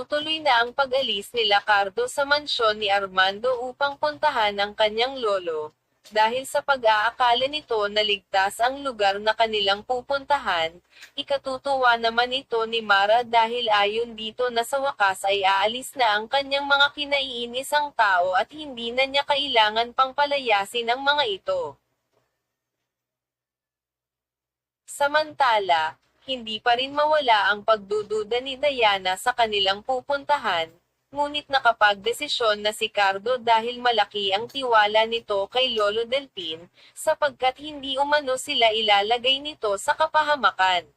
tinutuloy na ang pag-alis ni Cardo sa mansyon ni Armando upang puntahan ang kanyang lolo, dahil sa pag-aakala nito na ligtas ang lugar na kanilang pupuntahan. Ikatutuwa naman ito ni Mara dahil ayon dito na sa wakas ay aalis na ang kanyang mga kinaiinisang tao at hindi na niya kailangan pang palayasin ang mga ito. Samantala, hindi pa rin mawala ang pagdududa ni Diana sa kanilang pupuntahan, ngunit nakapagdesisyon na si Cardo dahil malaki ang tiwala nito kay Lolo Delpin, sapagkat hindi umano sila ilalagay nito sa kapahamakan.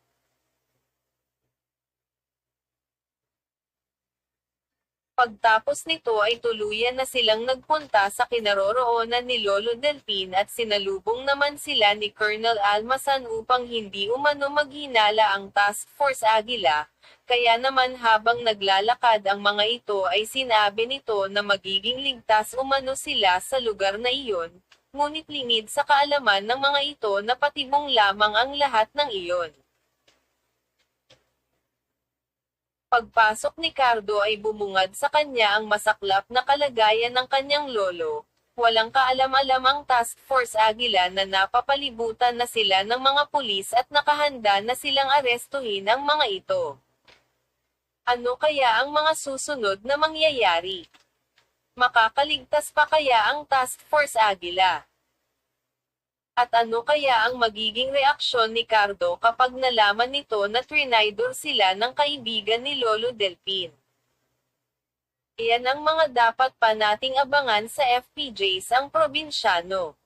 Pagtapos nito ay tuluyan na silang nagpunta sa kinaroroonan ni Lolo Delpin at sinalubong naman sila ni Colonel Almasan upang hindi umano maghinala ang Task Force Aguila, kaya naman habang naglalakad ang mga ito ay sinabi nito na magiging ligtas umano sila sa lugar na iyon, ngunit lingid sa kaalaman ng mga ito na patibong lamang ang lahat ng iyon. Pagpasok ni Cardo ay bumungad sa kanya ang masaklap na kalagayan ng kanyang lolo. Walang kaalam-alam ang Task Force Aguila na napapalibutan na sila ng mga pulis at nakahanda na silang arestuhin ang mga ito. Ano kaya ang mga susunod na mangyayari? Makakaligtas pa kaya ang Task Force Aguila? At ano kaya ang magiging reaksyon ni Cardo kapag nalaman nito na trinaydor sila ng kaibigan ni Lolo Delpin? Iyan ang mga dapat pa nating abangan sa FPJs ang Probinsyano.